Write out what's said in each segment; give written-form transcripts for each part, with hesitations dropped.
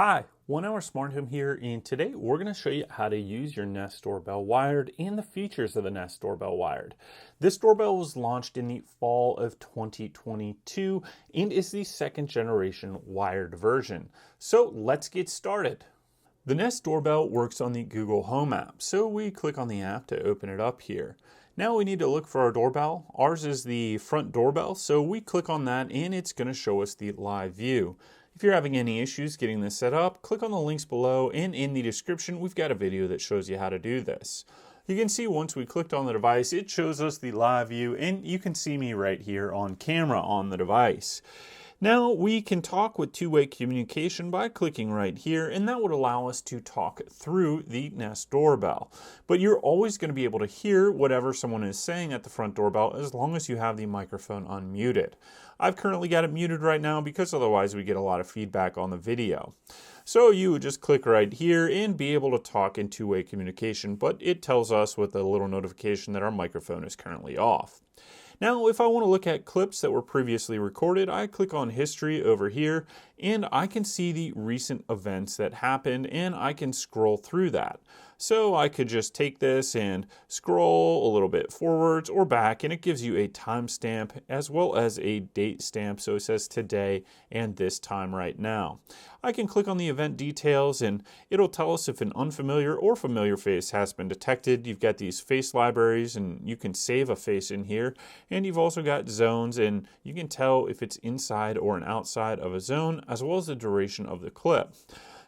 Hi, 1 Hour Smart Home here, and today we're going to show you how to use your Nest Doorbell Wired and the features of the Nest Doorbell Wired. This doorbell was launched in the fall of 2022 and is the second generation wired version. So let's get started. The Nest Doorbell works on the Google Home app, so we click on the app to open it up here. Now we need to look for our doorbell. Ours is the front doorbell, so we click on that and it's going to show us the live view. If you're having any issues getting this set up, click on the links below, and in the description we've got a video that shows you how to do this. You can see once we clicked on the device, it shows us the live view, and you can see me right here on camera on the device. Now we can talk with two-way communication by clicking right here, and that would allow us to talk through the Nest Doorbell. But you're always going to be able to hear whatever someone is saying at the front doorbell as long as you have the microphone unmuted. I've currently got it muted right now because otherwise we get a lot of feedback on the video. So you would just click right here and be able to talk in two-way communication, but it tells us with a little notification that our microphone is currently off. Now, if I want to look at clips that were previously recorded, I click on history over here and I can see the recent events that happened and I can scroll through that. So I could just take this and scroll a little bit forwards or back, and it gives you a timestamp as well as a date stamp. So it says today and this time right now. I can click on the event details and it'll tell us if an unfamiliar or familiar face has been detected. You've got these face libraries and you can save a face in here. And you've also got zones, and you can tell if it's inside or an outside of a zone, as well as the duration of the clip.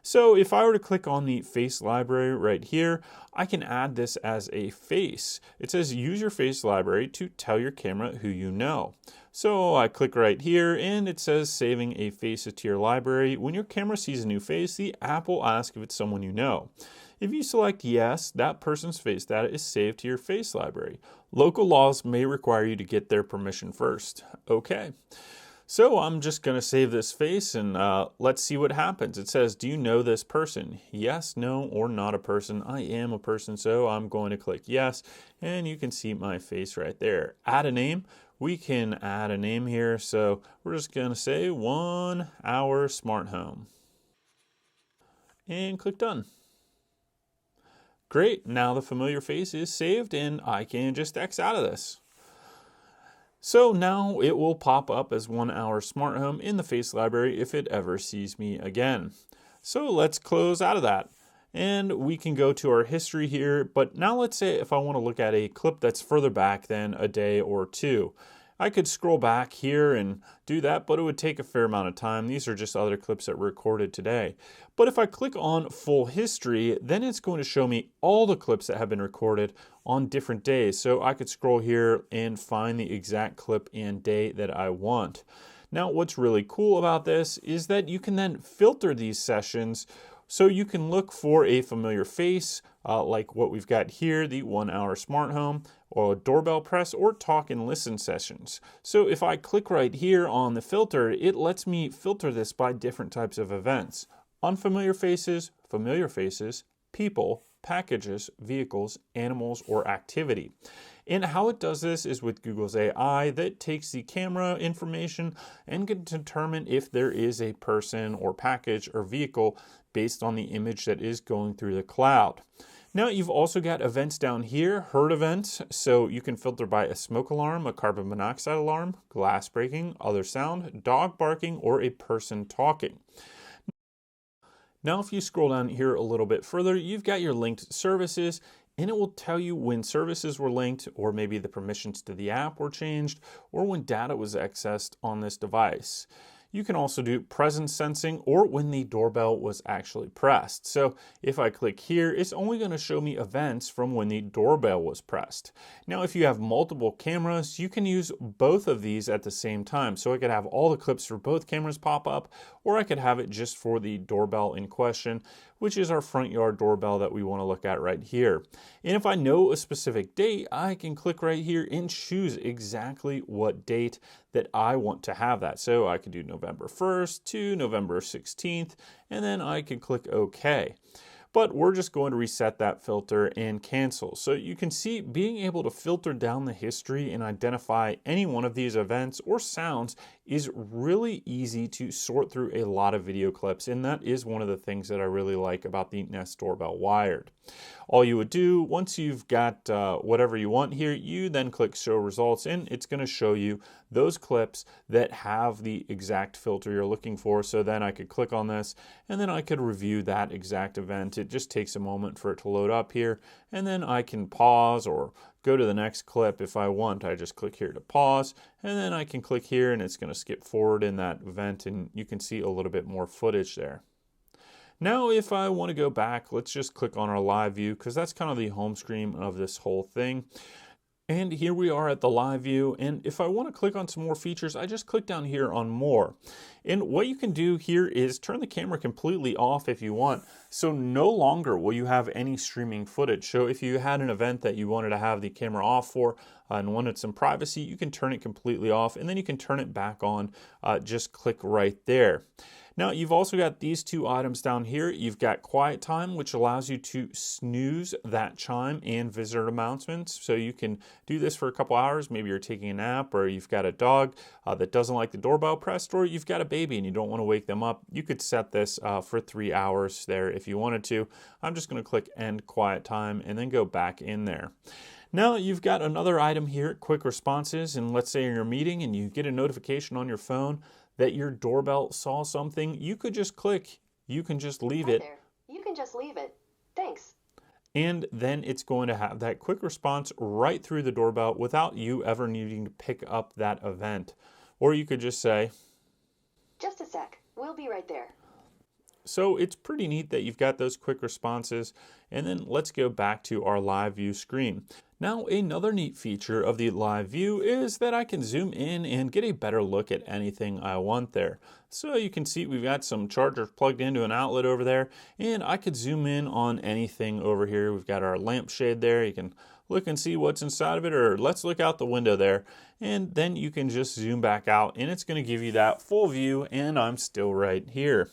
So if I were to click on the face library right here, I can add this as a face. It says use your face library to tell your camera who you know. So I click right here and it says saving a face to your library. When your camera sees a new face, the app will ask if it's someone you know. If you select yes, that person's face data is saved to your face library. Local laws may require you to get their permission first. Okay. So I'm just going to save this face and let's see what happens. It says, do you know this person? Yes, no, or not a person. I am a person, so I'm going to click yes. And you can see my face right there. Add a name. We can add a name here. So we're just going to say 1 Hour Smart Home. And click done. Great. Now the familiar face is saved and I can just X out of this. So now it will pop up as 1 Hour Smart Home in the face library if it ever sees me again. So let's close out of that. And we can go to our history here. But now let's say if I want to look at a clip that's further back than a day or two. I could scroll back here and do that, but it would take a fair amount of time. These are just other clips that were recorded today. But if I click on full history, then it's going to show me all the clips that have been recorded on different days. So I could scroll here and find the exact clip and day that I want. Now, what's really cool about this is that you can then filter these sessions so you can look for a familiar face, like what we've got here, the 1 Hour Smart Home, or doorbell press, or talk and listen sessions. So if I click right here on the filter, it lets me filter this by different types of events. Unfamiliar faces, familiar faces, people, packages, vehicles, animals, or activity. And how it does this is with Google's AI that takes the camera information and can determine if there is a person or package or vehicle based on the image that is going through the cloud. Now you've also got events down here, heard events, so you can filter by a smoke alarm, a carbon monoxide alarm, glass breaking, other sound, dog barking, or a person talking. Now if you scroll down here a little bit further, you've got your linked services, and it will tell you when services were linked, or maybe the permissions to the app were changed, or when data was accessed on this device. You can also do presence sensing or when the doorbell was actually pressed. So if I click here, it's only going to show me events from when the doorbell was pressed. Now, if you have multiple cameras, you can use both of these at the same time. So I could have all the clips for both cameras pop up, or I could have it just for the doorbell in question, which is our front yard doorbell that we want to look at right here. And if I know a specific date, I can click right here and choose exactly what date that I want to have that. So I could do November 1st to November 16th, and then I can click OK. but we're just going to reset that filter and cancel. So you can see being able to filter down the history and identify any one of these events or sounds is really easy to sort through a lot of video clips, and that is one of the things that I really like about the Nest Doorbell Wired. All you would do, once you've got whatever you want here, you then click show results, and it's going to show you those clips that have the exact filter you're looking for. So then I could click on this, and then I could review that exact event. It just takes a moment for it to load up here, and then I can pause or go to the next clip if I want. I just click here to pause, and then I can click here, and it's going to skip forward in that event, and you can see a little bit more footage there. Now, if I want to go back, let's just click on our live view, because that's kind of the home screen of this whole thing. And here we are at the live view, and if I want to click on some more features, I just click down here on more. And what you can do here is turn the camera completely off if you want, so no longer will you have any streaming footage. So if you had an event that you wanted to have the camera off for and wanted some privacy, you can turn it completely off, and then you can turn it back on. Just click right there. Now, you've also got these two items down here. You've got quiet time, which allows you to snooze that chime and visitor announcements. So you can do this for a couple hours. Maybe you're taking a nap, or you've got a dog that doesn't like the doorbell pressed, or you've got a baby and you don't want to wake them up. You could set this for 3 hours there if you wanted to. I'm just going to click end quiet time and then go back in there. Now you've got another item here, quick responses, and let's say in your meeting and you get a notification on your phone that your doorbell saw something, you could just click, you can just leave it. There. You can just leave it. Thanks. And then it's going to have that quick response right through the doorbell without you ever needing to pick up that event. Or you could just say, just a sec. We'll be right there. So it's pretty neat that you've got those quick responses. And then let's go back to our live view screen. Now, another neat feature of the live view is that I can zoom in and get a better look at anything I want there. So you can see we've got some chargers plugged into an outlet over there, and I could zoom in on anything over here. We've got our lampshade there. You can look and see what's inside of it, or let's look out the window there. And then you can just zoom back out, and it's going to give you that full view, and I'm still right here.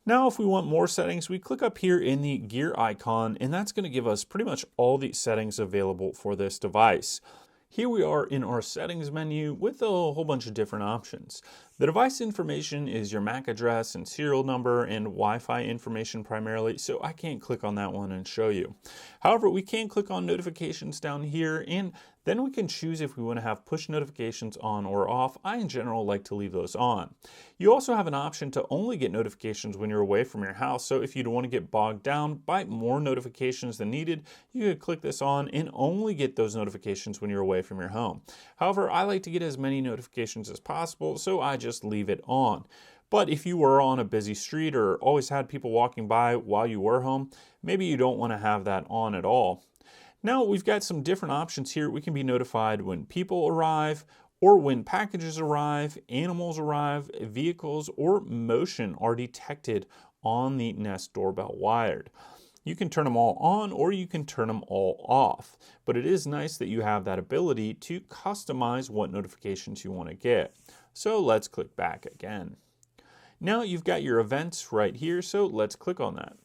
Now, if we want more settings, we click up here in the gear icon, and that's going to give us pretty much all the settings available for this device. Here we are in our settings menu with a whole bunch of different options. The device information is your MAC address and serial number and Wi-Fi information primarily, so I can't click on that one and show you. However, we can click on notifications down here, and then we can choose if we want to have push notifications on or off. I, in general, like to leave those on. You also have an option to only get notifications when you're away from your house, so if you want to get bogged down by more notifications than needed, you could click this on and only get those notifications when you're away from your home. However, I like to get as many notifications as possible, so I just leave it on. But if you were on a busy street or always had people walking by while you were home, maybe you don't want to have that on at all. Now we've got some different options here. We can be notified when people arrive, or when packages arrive, animals arrive, vehicles, or motion are detected on the Nest Doorbell Wired. You can turn them all on, or you can turn them all off. But it is nice that you have that ability to customize what notifications you want to get. So let's click back again. Now you've got your events right here, so let's click on that.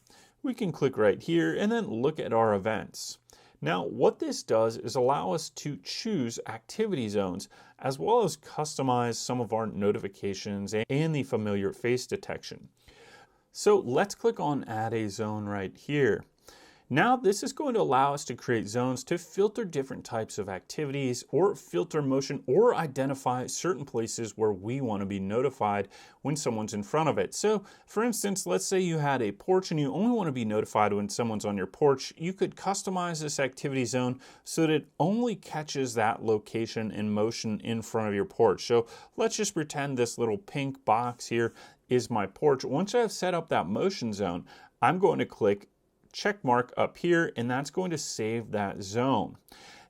We can click right here and then look at our events. Now, what this does is allow us to choose activity zones, as well as customize some of our notifications and the familiar face detection. So let's click on Add a Zone right here. Now this is going to allow us to create zones to filter different types of activities, or filter motion, or identify certain places where we want to be notified when someone's in front of it. So for instance, let's say you had a porch and you only want to be notified when someone's on your porch. You could customize this activity zone so that it only catches that location and motion in front of your porch. So let's just pretend this little pink box here is my porch. Once I've set up that motion zone, I'm going to click check mark up here, and that's going to save that zone.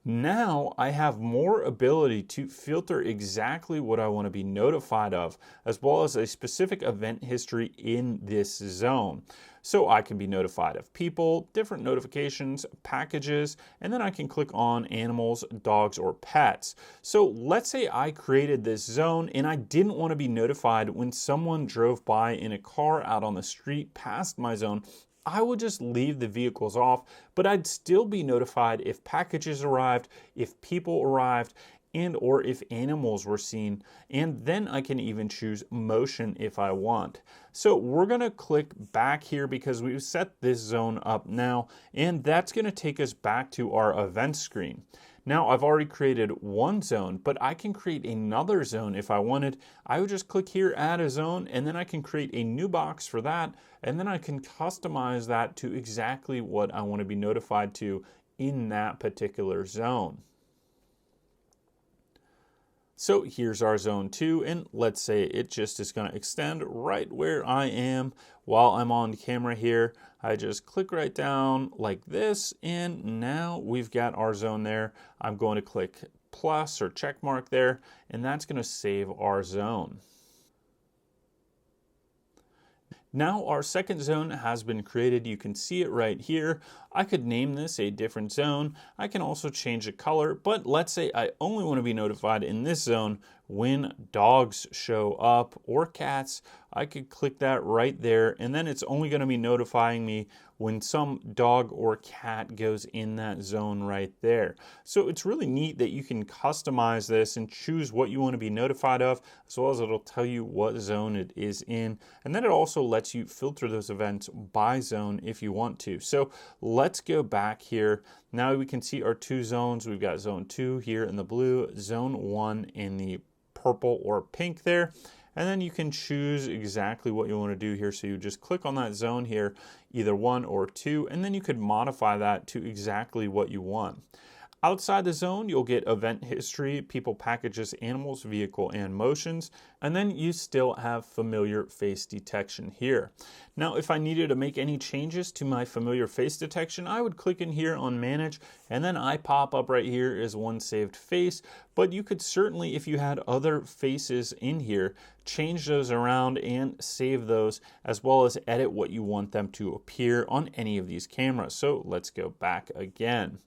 Now I have more ability to filter exactly what I want to be notified of, as well as a specific event history in this zone. So I can be notified of people, different notifications, packages, and then I can click on animals, dogs, or pets. So let's say I created this zone and I didn't want to be notified when someone drove by in a car out on the street past my zone. I would just leave the vehicles off, but I'd still be notified if packages arrived, if people arrived, and or if animals were seen. And then I can even choose motion if I want. So we're going to click back here because we've set this zone up now, and that's going to take us back to our event screen. Now I've already created one zone, but I can create another zone if I wanted. I would just click here, add a zone, and then I can create a new box for that, and then I can customize that to exactly what I want to be notified to in that particular zone. So here's our zone 2, and let's say it just is going to extend right where I am while I'm on camera here. I just click right down like this, and now we've got our zone there. I'm going to click plus or check mark there, and that's going to save our zone. Now our second zone has been created. You can see it right here. I could name this a different zone. I can also change the color, but let's say I only want to be notified in this zone when dogs show up or cats. I could click that right there, and then it's only going to be notifying me when some dog or cat goes in that zone right there. So it's really neat that you can customize this and choose what you want to be notified of, as well as it'll tell you what zone it is in. And then it also lets you filter those events by zone if you want to. So let's go back here. Now we can see our two zones. We've got zone 2 here in the blue, zone 1 in the purple or pink there. And then you can choose exactly what you want to do here. So you just click on that zone here, either 1 or 2, and then you could modify that to exactly what you want. Outside the zone, you'll get event history, people, packages, animals, vehicle, and motions. And then you still have familiar face detection here. Now, if I needed to make any changes to my familiar face detection, I would click in here on manage, and then I pop up right here as one saved face. But you could certainly, if you had other faces in here, change those around and save those, as well as edit what you want them to appear on any of these cameras. So let's go back again.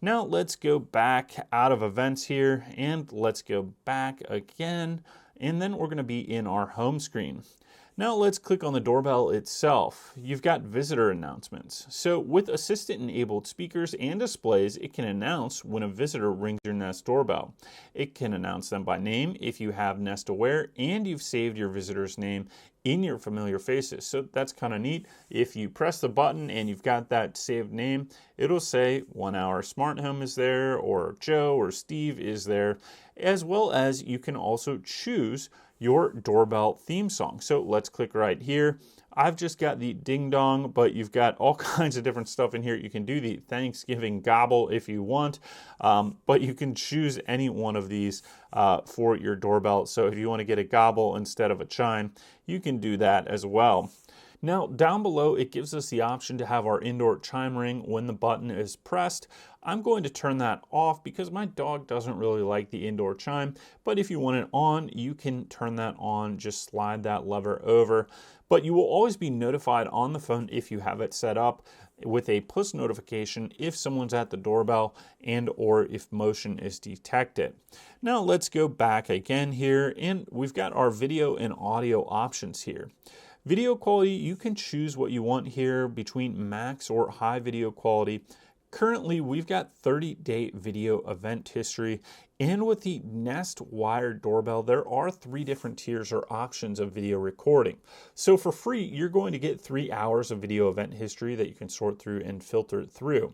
Now let's go back out of events here, and let's go back again, and then we're going to be in our home screen. Now let's click on the doorbell itself. You've got visitor announcements. So with assistant-enabled speakers and displays, it can announce when a visitor rings your Nest doorbell. It can announce them by name if you have Nest Aware and you've saved your visitor's name in your familiar faces. So that's kind of neat. If you press the button and you've got that saved name, it'll say 1 Hour Smart Home is there, or Joe or Steve is there, as well as you can also choose your doorbell theme song. So let's click right here. I've just got the ding dong, but you've got all kinds of different stuff in here. You can do the Thanksgiving gobble if you want, but you can choose any one of these for your doorbell. So if you want to get a gobble instead of a chime, you can do that as well. Now down below, it gives us the option to have our indoor chime ring when the button is pressed. I'm going to turn that off because my dog doesn't really like the indoor chime, but if you want it on, you can turn that on, just slide that lever over. But you will always be notified on the phone if you have it set up with a push notification if someone's at the doorbell and or if motion is detected. Now let's go back again here, and we've got our video and audio options here. Video quality, you can choose what you want here between max or high video quality. Currently, we've got 30-day video event history, and with the Nest wired doorbell, there are 3 different tiers or options of video recording. So for free, you're going to get 3 hours of video event history that you can sort through and filter through.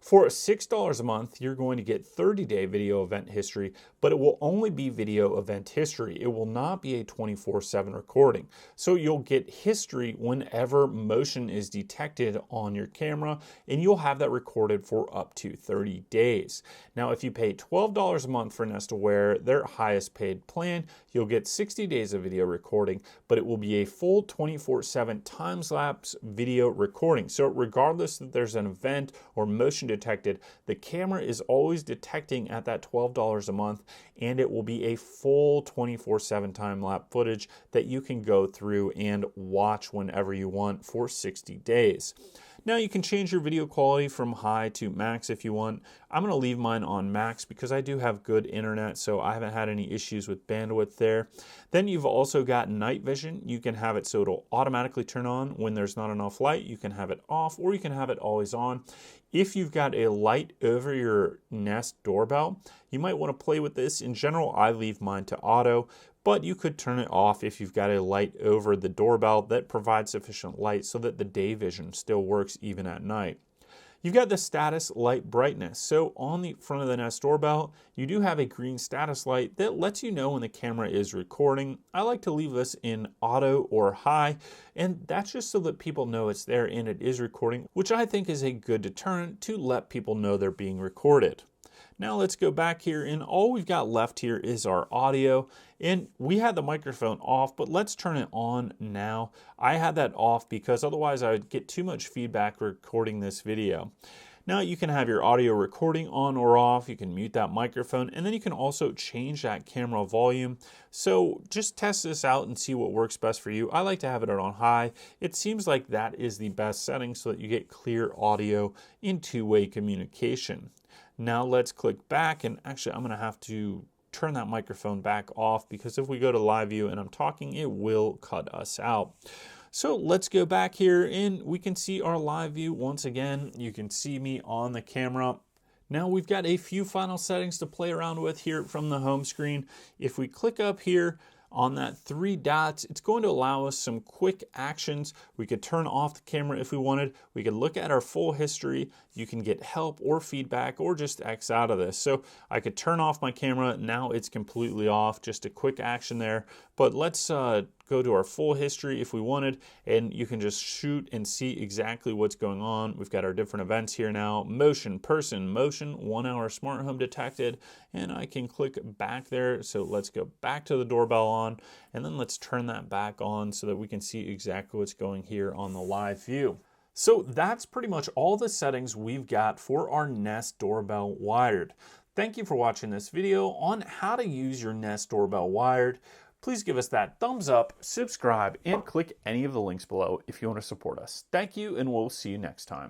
For $6 a month, you're going to get 30-day video event history, but it will only be video event history. It will not be a 24/7 recording. So you'll get history whenever motion is detected on your camera, and you'll have that recorded for up to 30 days. Now, if you pay $12 a month for Nest Aware, their highest paid plan, you'll get 60 days of video recording, but it will be a full 24/7 time-lapse video recording. So regardless that there's an event or motion detected, the camera is always detecting at that $12 a month, and it will be a full 24/7 time-lapse footage that you can go through and watch whenever you want for 60 days. Now you can change your video quality from high to max if you want. I'm going to leave mine on max because I do have good internet, so I haven't had any issues with bandwidth there. Then you've also got night vision. You can have it so it'll automatically turn on when there's not enough light. You can have it off, or you can have it always on. If you've got a light over your Nest doorbell, you might want to play with this. In general, I leave mine to auto, but you could turn it off if you've got a light over the doorbell that provides sufficient light so that the day vision still works even at night. You've got the status light brightness. So on the front of the Nest doorbell, you do have a green status light that lets you know when the camera is recording. I like to leave this in auto or high, and that's just so that people know it's there and it is recording, which I think is a good deterrent to let people know they're being recorded. Now let's go back here, and all we've got left here is our audio, and we had the microphone off, but let's turn it on now. I had that off because otherwise I would get too much feedback recording this video. Now you can have your audio recording on or off, you can mute that microphone, and then you can also change that camera volume. So just test this out and see what works best for you. I like to have it on high. It seems like that is the best setting so that you get clear audio in two-way communication. Now let's click back, and actually I'm going to have to turn that microphone back off because if we go to live view and I'm talking, it will cut us out. So let's go back here and we can see our live view once again. You can see me on the camera. Now we've got a few final settings to play around with here from the home screen. If we click up here on that three dots, it's going to allow us some quick actions. We could turn off the camera if we wanted. We could look at our full history. You can get help or feedback or just X out of this. So I could turn off my camera. Now it's completely off. Just a quick action there. But let's go to our full history if we wanted, and you can just shoot and see exactly what's going on. We've got our different events here now. Motion, person, motion, 1 hour smart home detected, and I can click back there. So let's go back to the doorbell on, and then let's turn that back on so that we can see exactly what's going here on the live view. So that's pretty much all the settings we've got for our Nest doorbell wired. Thank you for watching this video on how to use your Nest doorbell wired. Please give us that thumbs up, subscribe, and click any of the links below if you want to support us. Thank you, and we'll see you next time.